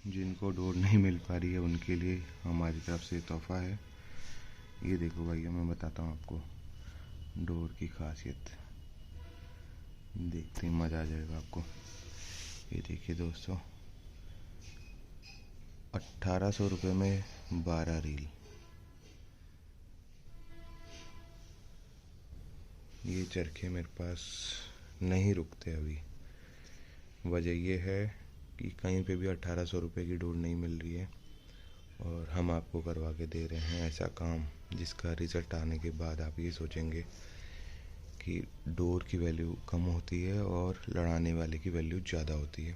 जिनको डोर नहीं मिल पा रही है उनके लिए हमारी तरफ से तोहफा है। ये देखो भैया, मैं बताता हूँ आपको डोर की खासियत, देखते ही मज़ा आ जाएगा आपको। ये देखिए दोस्तों, 1800 रुपये में 12 रील। ये चरखे मेरे पास नहीं रुकते अभी। वजह ये है कि कहीं पे भी 1800 रुपये की डोर नहीं मिल रही है और हम आपको करवा के दे रहे हैं ऐसा काम जिसका रिज़ल्ट आने के बाद आप ये सोचेंगे कि डोर की वैल्यू कम होती है और लड़ाने वाले की वैल्यू ज़्यादा होती है।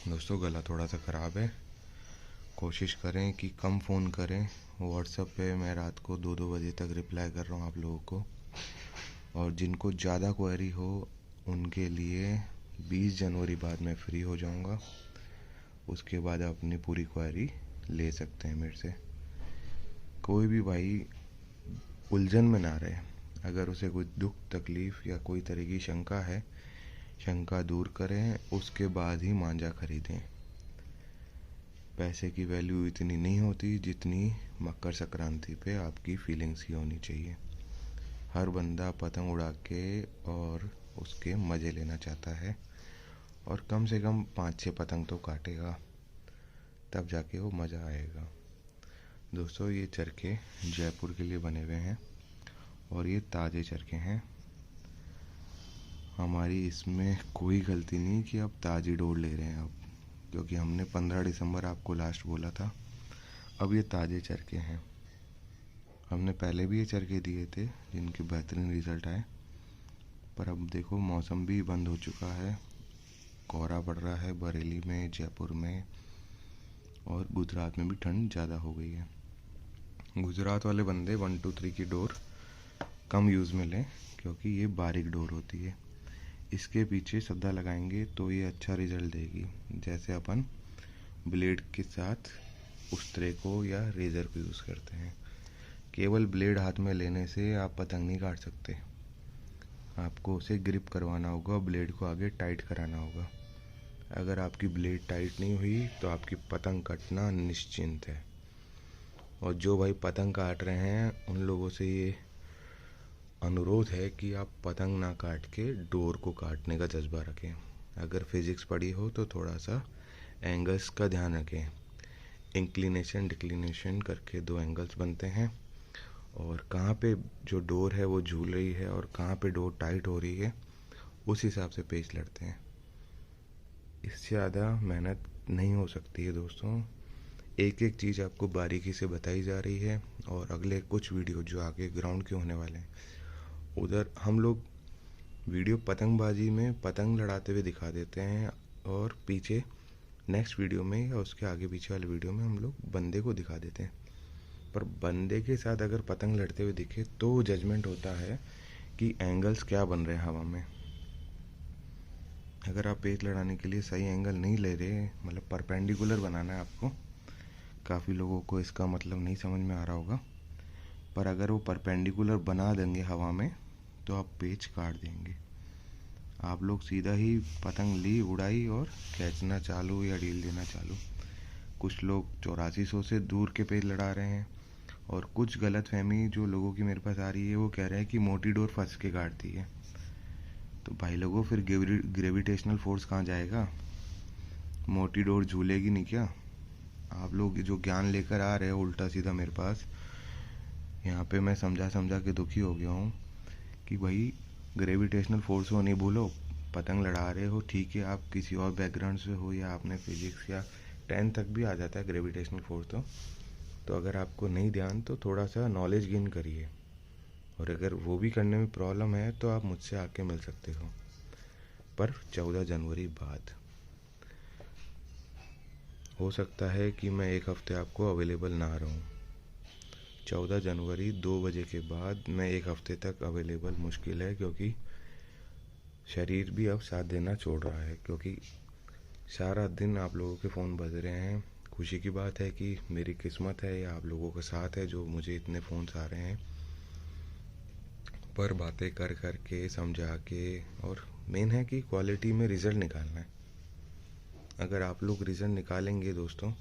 दोस्तों, गला थोड़ा सा ख़राब है, कोशिश करें कि कम फ़ोन करें। व्हाट्सएप पे मैं रात को 2-2 बजे तक रिप्लाई कर रहा हूँ आप लोगों को, और जिनको ज़्यादा क्वेरी हो उनके लिए 20 जनवरी बाद मैं फ्री हो जाऊँगा। उसके बाद आप अपनी पूरी क्वेरी ले सकते हैं मेरे से। कोई भी भाई उलझन में ना रहे, अगर उसे कोई दुख तकलीफ़ या कोई तरह की शंका है, शंका दूर करें, उसके बाद ही मांझा खरीदें। पैसे की वैल्यू इतनी नहीं होती जितनी मकर संक्रांति पे आपकी फीलिंग्स की होनी चाहिए। हर बंदा पतंग उड़ा के और उसके मज़े लेना चाहता है, और कम से कम 5-6 पतंग तो काटेगा, तब जाके वो मज़ा आएगा। दोस्तों, ये चरखे जयपुर के लिए बने हुए हैं और ये ताज़े चरखे हैं। हमारी इसमें कोई गलती नहीं कि आप ताज़ी डोर ले रहे हैं अब, क्योंकि हमने 15 दिसंबर आपको लास्ट बोला था। अब ये ताज़े चरखे हैं। हमने पहले भी ये चरखे दिए थे जिनके बेहतरीन रिज़ल्ट आए, पर अब देखो मौसम भी बंद हो चुका है, कोहरा पड़ रहा है बरेली में, जयपुर में, और गुजरात में भी ठंड ज़्यादा हो गई है। गुजरात वाले बंदे 1-2-3 की डोर कम यूज़ में लें, क्योंकि ये बारीक डोर होती है। इसके पीछे सद्दा लगाएंगे तो ये अच्छा रिज़ल्ट देगी, जैसे अपन ब्लेड के साथ उस्तरे को या रेज़र को यूज़ करते हैं। केवल ब्लेड हाथ में लेने से आप पतंग नहीं काट सकते, आपको उसे ग्रिप करवाना होगा, ब्लेड को आगे टाइट कराना होगा। अगर आपकी ब्लेड टाइट नहीं हुई तो आपकी पतंग कटना निश्चिंत है। और जो भाई पतंग काट रहे हैं उन लोगों से ये अनुरोध है कि आप पतंग ना काट के डोर को काटने का जज्बा रखें। अगर फिज़िक्स पढ़ी हो तो थोड़ा सा एंगल्स का ध्यान रखें। इंक्लिनेशन डिक्लिनेशन करके 2 एंगल्स बनते हैं, और कहाँ पे जो डोर है वो झूल रही है और कहाँ पे डोर टाइट हो रही है, उस हिसाब से पेच लड़ते हैं। इससे ज़्यादा मेहनत नहीं हो सकती है दोस्तों। एक एक चीज़ आपको बारीकी से बताई जा रही है, और अगले कुछ वीडियो जो आगे ग्राउंड के होने वाले हैं उधर हम लोग वीडियो पतंगबाजी में पतंग लड़ाते हुए दिखा देते हैं, और पीछे नेक्स्ट वीडियो में या उसके आगे पीछे वाले वीडियो में हम लोग बंदे को दिखा देते हैं। पर बंदे के साथ अगर पतंग लड़ते हुए दिखे तो जजमेंट होता है कि एंगल्स क्या बन रहे हैं हवा में। अगर आप पेच लड़ाने के लिए सही एंगल नहीं ले रहे, मतलब परपेंडिकुलर बनाना है आपको, काफ़ी लोगों को इसका मतलब नहीं समझ में आ रहा होगा, पर अगर वो परपेंडिकुलर बना देंगे हवा में तो आप पेच काट देंगे। आप लोग सीधा ही पतंग ली, उड़ाई और खींचना चालू या ढील देना चालू। कुछ लोग 8400 से दूर के पेच लड़ा रहे हैं, और कुछ गलत फहमी जो लोगों की मेरे पास आ रही है वो कह रहे हैं कि मोटी डोर फंस के काटती है। तो भाई लोगों, फिर ग्रेविटेशनल फोर्स कहाँ जाएगा? मोटी डोर झूलेगी नहीं क्या? आप लोग जो ज्ञान लेकर आ रहे हो उल्टा सीधा मेरे पास, यहाँ पे मैं समझा समझा के दुखी हो गया हूँ कि भाई ग्रेविटेशनल फोर्स को नहीं भूलो। पतंग लड़ा रहे हो ठीक है, आप किसी और बैकग्राउंड से हो या आपने फिजिक्स या 10 तक भी आ जाता है ग्रेविटेशनल फोर्स तो अगर आपको नहीं ध्यान तो थोड़ा सा नॉलेज गेन करिए, और अगर वो भी करने में प्रॉब्लम है तो आप मुझसे आके मिल सकते हो, पर 14 जनवरी बाद। हो सकता है कि मैं एक हफ़्ते आपको अवेलेबल ना रहूं। 14 जनवरी 2 बजे के बाद मैं एक हफ़्ते तक अवेलेबल मुश्किल है, क्योंकि शरीर भी अब साथ देना छोड़ रहा है, क्योंकि सारा दिन आप लोगों के फ़ोन बज रहे हैं। खुशी की बात है कि मेरी किस्मत है या आप लोगों का साथ है जो मुझे इतने फ़ोन्स आ रहे हैं, पर बातें कर कर के समझा के, और मेन है कि क्वालिटी में रिज़ल्ट निकालना है। अगर आप लोग रिजल्ट निकालेंगे दोस्तों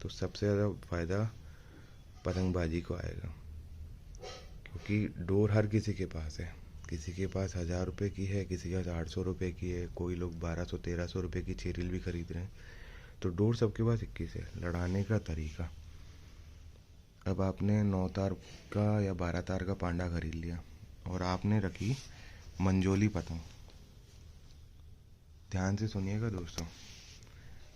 तो सबसे ज़्यादा फ़ायदा पतंगबाजी को आएगा, क्योंकि डोर हर किसी के पास है। किसी के पास 1000 रुपये की है, किसी के पास 800 रुपये की है, कोई लोग 1200-1300 रुपये की चेरिल भी खरीद रहे हैं। तो डोर सबके पास 21 है। लड़ाने का तरीका, अब आपने 9 तार का या 12 तार का पांडा खरीद लिया और आपने रखी मंजोली पतंग। ध्यान से सुनिएगा दोस्तों,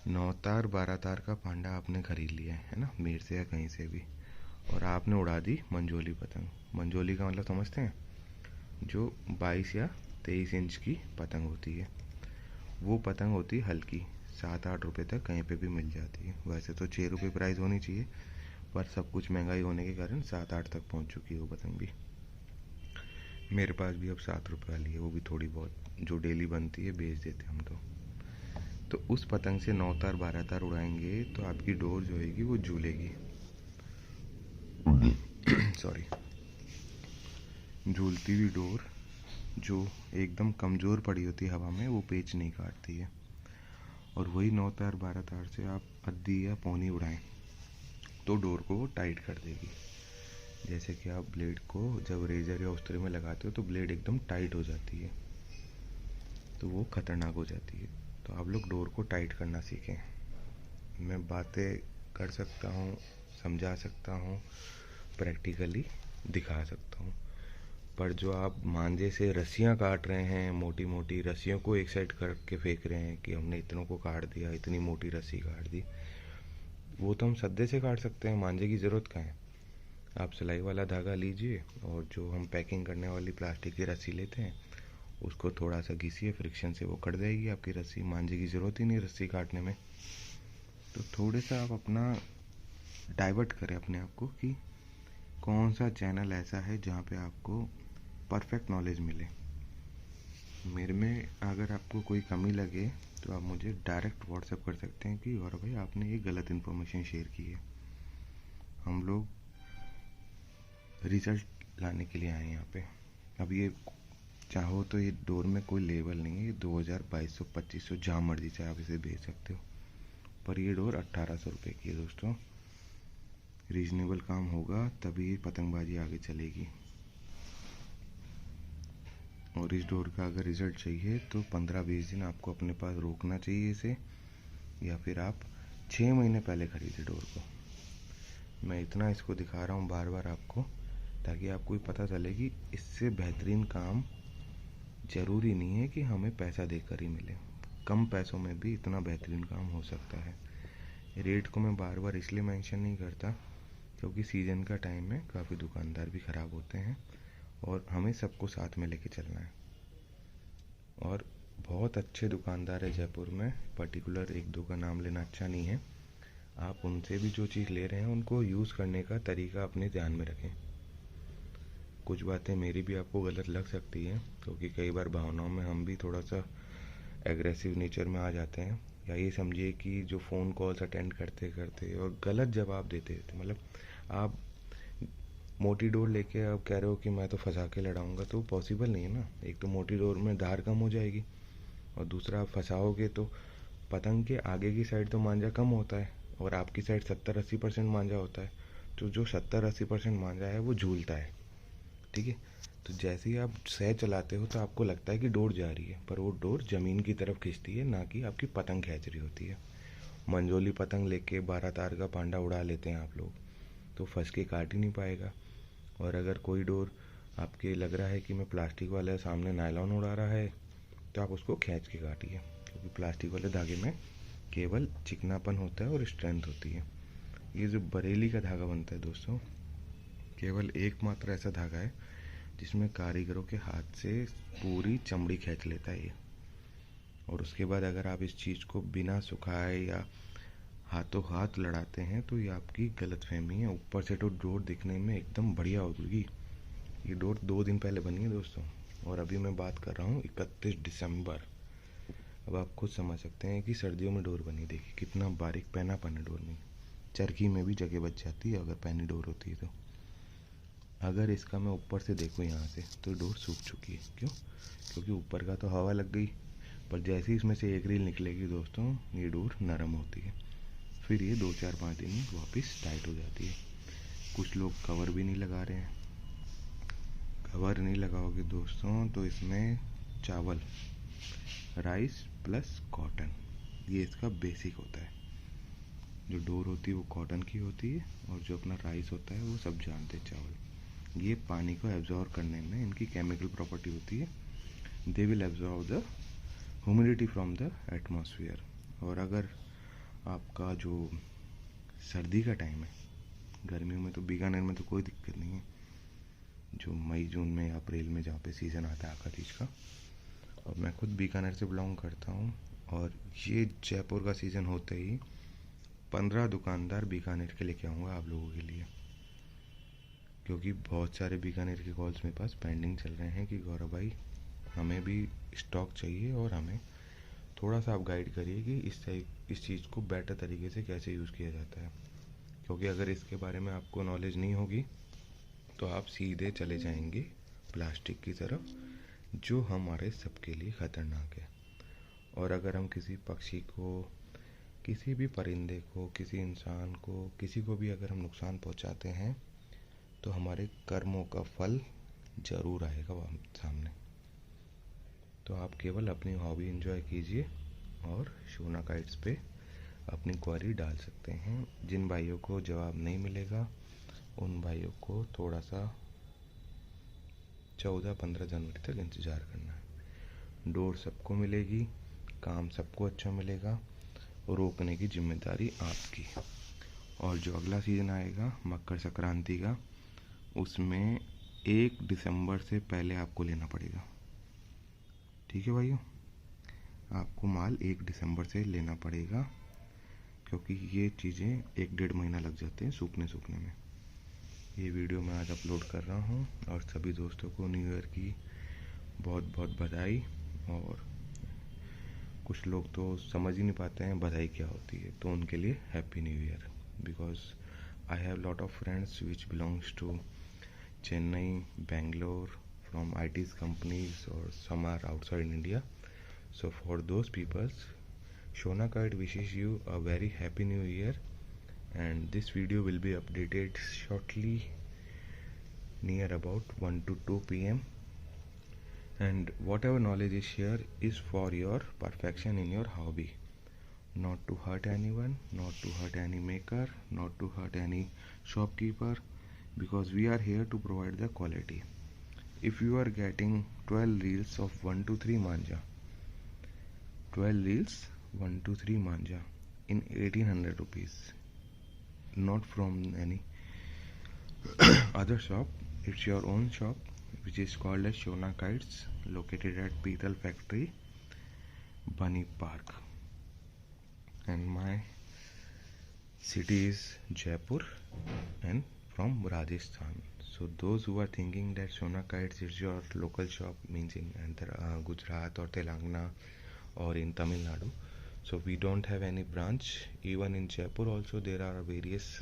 9 तार 12 तार का पांडा आपने खरीद लिया है ना, मीर से या कहीं से भी, और आपने उड़ा दी मंजोली पतंग। मंजोली का मतलब समझते हैं, जो 22 या 23 इंच की पतंग होती है। वो पतंग होती है हल्की, 7-8 रुपये तक कहीं पे भी मिल जाती है। वैसे तो 6 रुपये प्राइस होनी चाहिए, पर सब कुछ महंगाई होने के कारण 7-8 तक पहुंच चुकी है वो पतंग भी। मेरे पास भी अब 7 रुपये वाली है, वो भी थोड़ी बहुत जो डेली बनती है बेच देते हम तो उस पतंग से 9 तार 12 तार उड़ाएंगे तो आपकी डोर जो होगी वो झूलेगी। सॉरी, झूलती हुई डोर जो एकदम कमज़ोर पड़ी होती है हवा में, वो पेच नहीं काटती है। और वही 9 तार 12 तार से आप अद्दी या पौनी उड़ाएं तो डोर को वो टाइट कर देगी। जैसे कि आप ब्लेड को जब रेजर या उस्तरे में लगाते हो तो ब्लेड एकदम टाइट हो जाती है, तो वो ख़तरनाक हो जाती है। तो आप लोग डोर को टाइट करना सीखें। मैं बातें कर सकता हूँ, समझा सकता हूँ, प्रैक्टिकली दिखा सकता हूँ, पर जो आप मांझे से रस्सियाँ काट रहे हैं, मोटी मोटी रस्सियों को एक साइड करके फेंक रहे हैं कि हमने इतनों को काट दिया, इतनी मोटी रस्सी काट दी, वो तो हम सद्दे से काट सकते हैं। मांझे की ज़रूरत कहाँ है? आप सिलाई वाला धागा लीजिए और जो हम पैकिंग करने वाली प्लास्टिक की रस्सी लेते हैं उसको थोड़ा सा घिसिए, फ्रिक्शन से वो कट जाएगी आपकी रस्सी। मांझे की ज़रूरत ही नहीं रस्सी काटने में। तो थोड़े सा आप अपना डाइवर्ट करें अपने आप को कि कौन सा चैनल ऐसा है जहाँ पे आपको परफेक्ट नॉलेज मिले। मेरे में अगर आपको कोई कमी लगे तो आप मुझे डायरेक्ट व्हाट्सएप कर सकते हैं कि गौरव भाई आपने ये गलत इन्फॉर्मेशन शेयर की है। हम लोग रिजल्ट लाने के लिए आए हैं यहाँ पे। अब ये चाहो तो ये डोर में कोई लेवल नहीं है, ये 2000, 2200, 2500 जहाँ मर्जी चाहे आप इसे बेच सकते हो, पर ये डोर 1800 रुपये की है दोस्तों। रीजनेबल काम होगा तभी पतंगबाजी आगे चलेगी। और इस डोर का अगर रिज़ल्ट चाहिए तो 15-20 दिन आपको अपने पास रोकना चाहिए इसे, या फिर आप 6 महीने पहले खरीदे डोर को। मैं इतना इसको दिखा रहा हूँ बार बार आपको, ताकि आपको ये पता चले कि इससे बेहतरीन काम ज़रूरी नहीं है कि हमें पैसा देकर ही मिले। कम पैसों में भी इतना बेहतरीन काम हो सकता है। रेट को मैं बार बार इसलिए मेंशन नहीं करता क्योंकि सीज़न का टाइम है, काफ़ी दुकानदार भी ख़राब होते हैं और हमें सबको साथ में लेके चलना है। और बहुत अच्छे दुकानदार है जयपुर में, पर्टिकुलर 1-2 का नाम लेना अच्छा नहीं है। आप उनसे भी जो चीज़ ले रहे हैं उनको यूज़ करने का तरीका अपने ध्यान में रखें। कुछ बातें मेरी भी आपको गलत लग सकती हैं क्योंकि कई बार भावनाओं में हम भी थोड़ा सा एग्रेसिव नेचर में आ जाते हैं, या ये समझिए कि जो फ़ोन कॉल्स अटेंड करते करते और गलत जवाब देते थे, मतलब आप मोटी डोर लेके आप कह रहे हो कि मैं तो फंसा के लड़ाऊंगा, तो पॉसिबल नहीं है ना। एक तो मोटी डोर में धार कम हो जाएगी और दूसरा आप फंसाओगे तो पतंग के आगे की साइड तो मांझा कम होता है और आपकी साइड 70-80% मांझा होता है, तो जो 70-80% मांझा है वो झूलता है, ठीक है। तो जैसे ही आप सह चलाते हो तो आपको लगता है कि डोर जा रही है, पर वो डोर ज़मीन की तरफ खींचती है, ना कि आपकी पतंग खींच रही होती है। मंजोली पतंग लेके 12 तार का पांडा उड़ा लेते हैं आप लोग, तो फंस के काट ही नहीं पाएगा। और अगर कोई डोर आपके लग रहा है कि मैं प्लास्टिक वाले सामने नायलॉन उड़ा रहा है, तो आप उसको खींच के काटिए, क्योंकि प्लास्टिक वाले धागे में केवल चिकनापन होता है और स्ट्रेंथ होती है। ये जो बरेली का धागा बनता है दोस्तों, केवल एकमात्र ऐसा धागा है जिसमें कारीगरों के हाथ से पूरी चमड़ी खींच लेता है ये। और उसके बाद अगर आप इस चीज़ को बिना सुखाए या हाथों हाथ लड़ाते हैं तो ये आपकी गलतफहमी है। ऊपर से तो डोर दिखने में एकदम बढ़िया होगी। ये डोर 2 दिन पहले बनी है दोस्तों, और अभी मैं बात कर रहा हूँ 31 दिसंबर। अब आप खुद समझ सकते हैं कि सर्दियों में डोर बनी, देखिए कितना बारीक पैनापन है डोर में, चरखी में भी जगह बच जाती है अगर पैनी डोर होती है तो। अगर इसका मैं ऊपर से देखूँ यहाँ से तो डोर सूख चुकी है। क्यों? क्योंकि ऊपर का तो हवा लग गई, पर जैसे ही इसमें से एक रील निकलेगी दोस्तों, ये डोर नरम होती है, फिर ये 2-4-5 दिन में वापस टाइट हो जाती है। कुछ लोग कवर भी नहीं लगा रहे हैं। कवर नहीं लगाओगे दोस्तों तो इसमें चावल, राइस प्लस कॉटन, ये इसका बेसिक होता है। जो डोर होती है वो कॉटन की होती है, और जो अपना राइस होता है वो सब जानते हैं, चावल। ये पानी को एब्जॉर्व करने में इनकी केमिकल प्रॉपर्टी होती है। They will absorb the humidity from the atmosphere. और अगर आपका जो सर्दी का टाइम है, गर्मियों में तो बीकानेर में तो कोई दिक्कत नहीं है, जो मई जून में अप्रैल में जहाँ पे सीज़न आता है आका तीज का, और मैं खुद बीकानेर से बिलोंग करता हूँ, और ये जयपुर का सीज़न होते ही 15 दुकानदार बीकानेर के लेके आऊँगा आप लोगों के लिए, क्योंकि बहुत सारे बीकानेर के कॉल्स मेरे पास पेंडिंग चल रहे हैं कि गौरव भाई हमें भी स्टॉक चाहिए, और हमें थोड़ा सा आप गाइड करिए कि इस चीज़ को बेटर तरीके से कैसे यूज़ किया जाता है। क्योंकि अगर इसके बारे में आपको नॉलेज नहीं होगी तो आप सीधे चले जाएंगे प्लास्टिक की तरफ, जो हमारे सबके लिए ख़तरनाक है। और अगर हम किसी पक्षी को, किसी भी परिंदे को, किसी इंसान को, किसी को भी अगर हम नुकसान पहुंचाते हैं तो हमारे कर्मों का फल ज़रूर आएगा वहाँ सामने। तो आप केवल अपनी हॉबी एंजॉय कीजिए और शोना काइट्स पे अपनी क्वेरी डाल सकते हैं। जिन भाइयों को जवाब नहीं मिलेगा उन भाइयों को थोड़ा सा 14-15 जनवरी तक इंतज़ार करना है। डोर सबको मिलेगी, काम सबको अच्छा मिलेगा, रोकने की जिम्मेदारी आपकी। और जो अगला सीज़न आएगा मकर संक्रांति का, उसमें 1 दिसंबर से पहले आपको लेना पड़ेगा। ठीक है भाइयों, आपको माल 1 दिसंबर से लेना पड़ेगा, क्योंकि ये चीज़ें 1-1.5 महीना लग जाते हैं सूखने में। ये वीडियो मैं आज अपलोड कर रहा हूँ, और सभी दोस्तों को न्यू ईयर की बहुत बहुत बधाई। और कुछ लोग तो समझ ही नहीं पाते हैं बधाई क्या होती है, तो उनके लिए happy new year. Because I have lot of friends which belongs to Chennai, Bangalore, from IT's companies, or some are outside India. So for those people, Shona Kite wishes you a very happy new year, and this video will be updated shortly near about 1 to 2 p.m. and whatever knowledge is shared is for your perfection in your hobby, not to hurt anyone, not to hurt any maker, not to hurt any shopkeeper, because we are here to provide the quality. If you are getting 12 reels of 1 to 3 manja, 12 reels 1 to 3 manja in 1800 rupees, not from any other shop, it's your own shop, which is called as Shona Kites, located at Petal Factory, Bunny Park, and my city is Jaipur and from Rajasthan. So those who are thinking that Shona Kites is your local shop, means in Gujarat or Telangana or in Tamil Nadu, so we don't have any branch. Even in Jaipur also there are various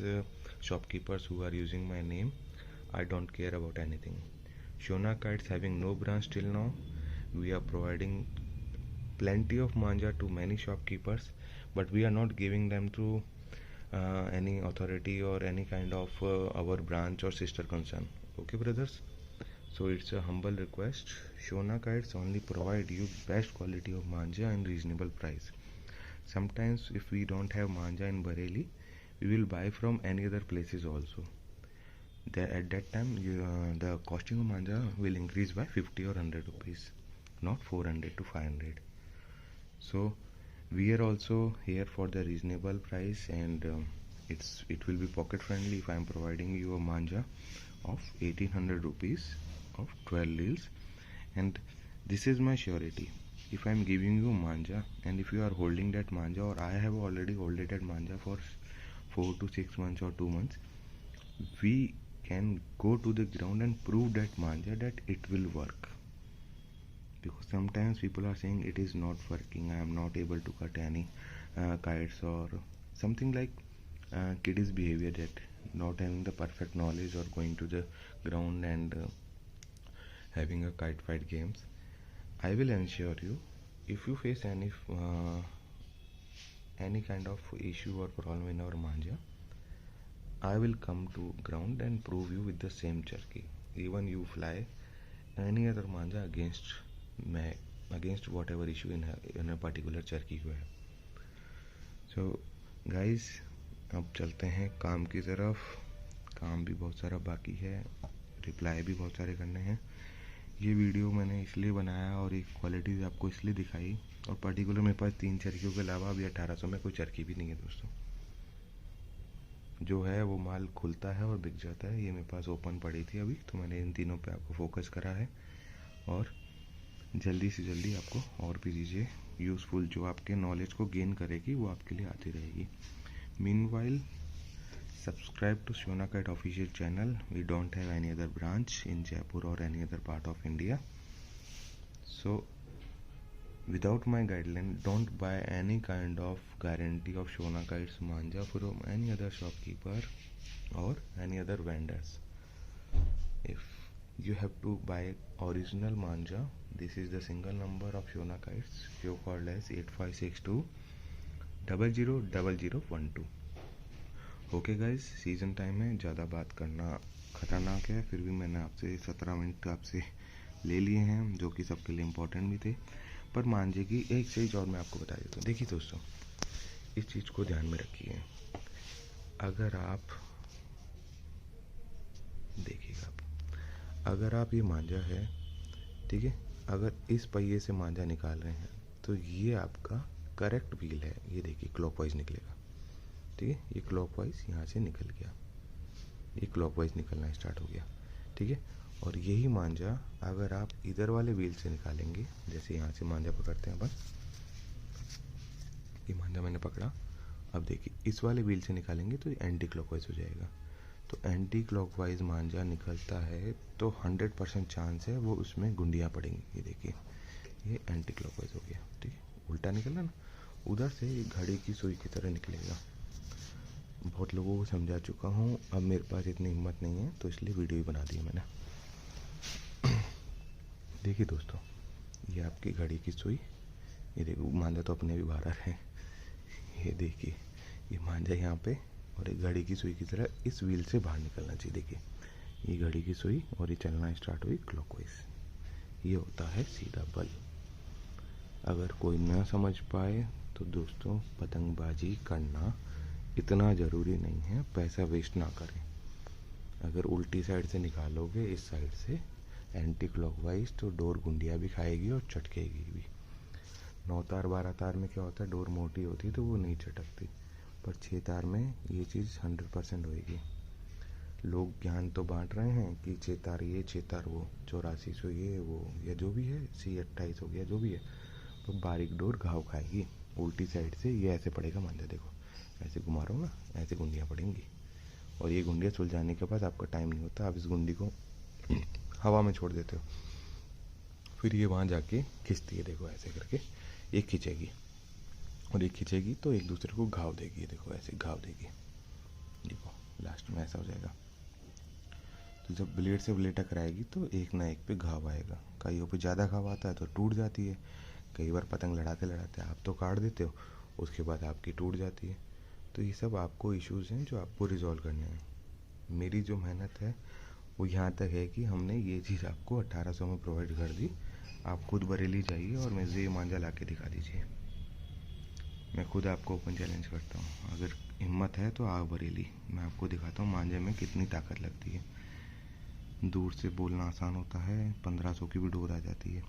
shopkeepers who are using my name. I don't care about anything. Shona Kites having no branch till now. We are providing plenty of manja to many shopkeepers, but we are not giving them to any authority or any kind of our branch or sister concern. Okay brothers, so it's a humble request. Shona Kites only provide you best quality of manja and reasonable price. Sometimes if we don't have manja in Bareilly, we will buy from any other places also. There at that time the costing of manja will increase by 50 or 100 rupees, not 400 to 500. So we are also here for the reasonable price, and it will be pocket friendly if I am providing you a manja of 1800 rupees of 12 reels. And this is my surety. If I am giving you manja and if you are holding that manja, or I have already holded that manja for 4 to 6 months or 2 months, we can go to the ground and prove that manja that it will work. Because sometimes people are saying it is not working, I am not able to cut any kites, or something like kiddies behavior, that not having the perfect knowledge or going to the ground and having a kite fight games. I will ensure you if you face any kind of issue or problem in our manja, I will come to ground and prove you with the same jerky. Even you fly any other manja against whatever issue in a particular jerky को है. So guys, अब चलते हैं काम की तरफ. काम भी बहुत सारा बाकी है, रिप्लाई भी बहुत सारे करने हैं. ये वीडियो मैंने इसलिए बनाया और एक क्वालिटी आपको इसलिए दिखाई, और पर्टिकुलर मेरे पास 3 चरखियों के अलावा अभी 1800 में कोई चरखी भी नहीं है दोस्तों. जो है वो माल खुलता है और बिक जाता है. ये मेरे पास ओपन पड़ी थी अभी, तो मैंने इन तीनों पे आपको फोकस करा है, और जल्दी से जल्दी आपको और भी चीज़ें यूज़फुल जो आपके नॉलेज को गेन करेगी वो आपके लिए आती रहेगी. Meanwhile, subscribe to Shona Kite official channel. We don't have any other branch in Jaipur or any other part of India. So without my guideline, don't buy any kind of guarantee of Shona Kites manja from any other shopkeeper or any other vendors. If you have to buy original manja, this is the single number of Shona Kites, you called as 8562 000012. Okay guys, season time है, ज़्यादा बात करना ख़तरनाक है, फिर भी मैंने आपसे 17 मिनट आपसे ले लिए हैं जो कि सबके लिए इम्पोर्टेंट भी थे. पर मांझे की एक चीज़ और मैं आपको बता देता हूँ. देखिए दोस्तों, इस चीज़ को ध्यान में रखिए. अगर आप देखिएगा, अगर आप ये मांझा है, ठीक है, अगर इस पहिए से मांझा निकाल रहे हैं तो ये आपका करेक्ट व्हील है. ये देखिए क्लॉकवाइज निकलेगा, ठीक है. ये क्लॉकवाइज यहाँ से निकल गया, ये क्लॉकवाइज निकलना स्टार्ट हो गया, ठीक है. और यही मांझा अगर आप इधर वाले व्हील से निकालेंगे, जैसे यहाँ से मांझा पकड़ते हैं अपन, ये मांझा मैंने पकड़ा, अब देखिए इस वाले व्हील से निकालेंगे तो एंटी क्लॉकवाइज हो जाएगा. तो एंटी क्लॉकवाइज मांझा निकलता है तो 100% चांस है वो उसमें गुंडियाँ पड़ेंगी. ये देखिए, ये एंटी क्लॉकवाइज हो गया, ठीक है. उल्टा निकला ना, उधर से घड़ी की सुई की तरह निकलेगा. बहुत लोगों को समझा चुका हूँ, अब मेरे पास इतनी हिम्मत नहीं है तो इसलिए वीडियो ही बना दी है मैंने. देखिए दोस्तों, ये आपकी घड़ी की सुई, ये देखो मांझा तो अपने भी बाहर है. ये देखिए, ये मांझा यहाँ पे, और एक घड़ी की सुई की तरह इस व्हील से बाहर निकलना चाहिए. देखिए, ये घड़ी की सुई और ये चलना स्टार्ट हुई क्लॉकवाइज. ये होता है सीधा बल. अगर कोई ना समझ पाए तो दोस्तों, पतंगबाजी करना इतना ज़रूरी नहीं है, पैसा वेस्ट ना करें. अगर उल्टी साइड से निकालोगे इस साइड से एंटी क्लॉकवाइज तो डोर गुंडिया भी खाएगी और चटकेगी भी. 9 तार 12 तार में क्या होता है, डोर मोटी होती तो वो नहीं चटकती, पर 6 तार में ये चीज़ 100% होएगी. लोग ज्ञान तो बांट रहे हैं कि 6 तार ये 6 तार वो, 8400 ये वो, या जो भी है, C28 हो गया, जो भी है, तो बारीक डोर घाव खाएगी. उल्टी साइड से ये ऐसे पड़ेगा मांझा, देखो ऐसे घुमा रहा हूँ ना, ऐसे गुंडियाँ पड़ेंगी. और ये गुंडियाँ सुलझाने के बाद आपका टाइम नहीं होता, आप इस गुंडी को हवा में छोड़ देते हो, फिर ये वहाँ जाके खींचती है. देखो ऐसे करके ये खींचेगी, और ये खींचेगी तो एक दूसरे को घाव देगी. देखो ऐसे घाव देगी, देखो लास्ट में ऐसा हो जाएगा. तो जब ब्लेड से ब्लेड टकराएगी तो एक ना एक पे घाव आएगा. कईयों पे ज़्यादा घाव आता है तो टूट जाती है. कई बार पतंग लड़ाते लड़ाते आप तो काट देते हो, उसके बाद आपकी टूट जाती है. तो ये सब आपको इश्यूज़ हैं जो आपको रिजॉल्व करने हैं. मेरी जो मेहनत है वो यहाँ तक है कि हमने ये चीज़ आपको 1800 में प्रोवाइड कर दी. आप खुद बरेली जाइए और मुझे ये मांझा ला के दिखा दीजिए. मैं खुद आपको ओपन चैलेंज करता हूँ, अगर हिम्मत है तो आओ बरेली, मैं आपको दिखाता हूँ मांझे में कितनी ताकत लगती है. दूर से बोलना आसान होता है, 1500 की भी डोर आ जाती है,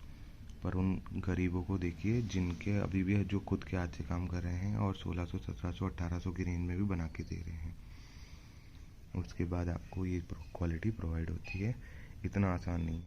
पर उन गरीबों को देखिए जिनके अभी भी जो खुद के हाथ से काम कर रहे हैं और 1600 1700 1800 की रेंज में भी बना के दे रहे हैं. उसके बाद आपको ये क्वालिटी प्रोवाइड होती है. इतना आसान नहीं.